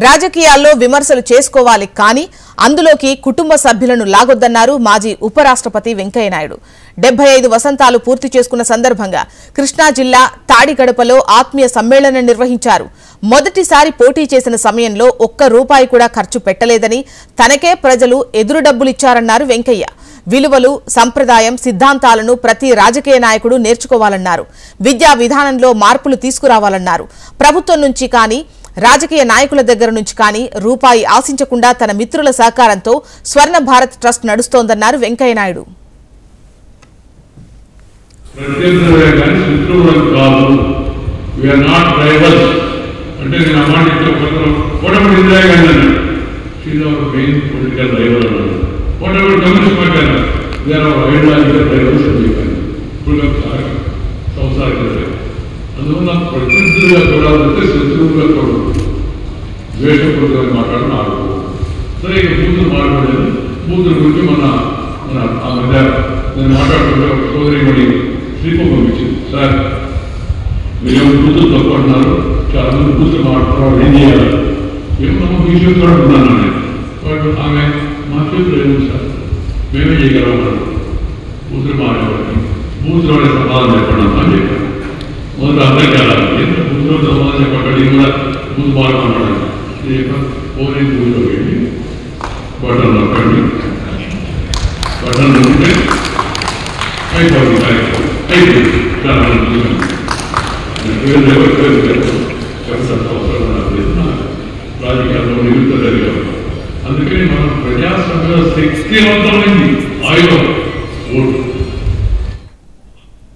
రాజకీయాల్లో విమర్శలు చేసుకోవాలి కానీ అందులోకి కుటుంబ సభ్యులను లాగొద్దన్నారు మాజీ ఉపరాష్ట్రపతి వెంకయ్యనాయుడు. 75 వసంతాలు పూర్తి చేసుకున్న సందర్భంగా కృష్ణా జిల్లా తాడిగడపలో ఆత్మీయ సమ్మేళనం నిర్వహించారు. మొదటిసారి పోటీ చేసిన సమయంలో ఒక్క రూపాయి కూడా ఖర్చు పెట్టలేదని, తనకే ప్రజలు ఎదురు డబ్బులిచ్చారన్నారు వెంకయ్య. విలువలు, సంప్రదాయం, సిద్ధాంతాలను ప్రతి రాజకీయ నాయకుడు నేర్చుకోవాలన్నారు. విద్యా విధానంలో మార్పులు తీసుకురావాలన్నారు. ప్రభుత్వం నుంచి కానీ రాజకీయ నాయకుల దగ్గర నుంచి కానీ రూపాయి ఆశించకుండా తన మిత్రుల సహకారంతో స్వర్ణ భారత్ ట్రస్ట్ నడుస్తోందన్నారు వెంకయ్యనాయుడు. అందువల్ల ప్రతినిధులుగా చూడాలంటే శత్రువుగా చూడదు, ద్వేషపూర్వకంగా మాట్లాడడం ఆడదు. సరే, ఇక బూతులు మాట్లాడలేదు. బూతుల గురించి మన ఆ మధ్య నేను మాట్లాడుతుంటే ఒక సోదరిమణి శ్రీపం పంపించింది. సార్, మీరు బూతులు తక్కువ అంటున్నారు, చాలా మంది బూతులు మాట్లాడుతున్నారు, ఏం చేయాలి? ఏమన్నా మీ చేతిలో అంటున్నాను నేను. వాడు ఆమె మా చేతిలో ఏముంది సార్, మేమే చేయగలం. బూతులు మాట్లాడాలి, బూతులు వాడే సమాధానం చెప్పండి అని చెప్పాను. మొదట అర్థం కాదు, ఎంత బుద్ధిలో సమాధానం చెప్పండి. ఇది కూడా ముందు బాగా మాట్లాడాలి. పోనీ బూత్లో వెళ్ళి బటన్ నొక్కండి, బటన్ నొక్కితే అయిపోతుంది. అయిపోయింది. చాలా రాజకీయాల్లో నిలుపుతుంది. అందుకని మనం ప్రజాస్వామ్యంలో శక్తివంతమైంది ఆయుధం ఓటు.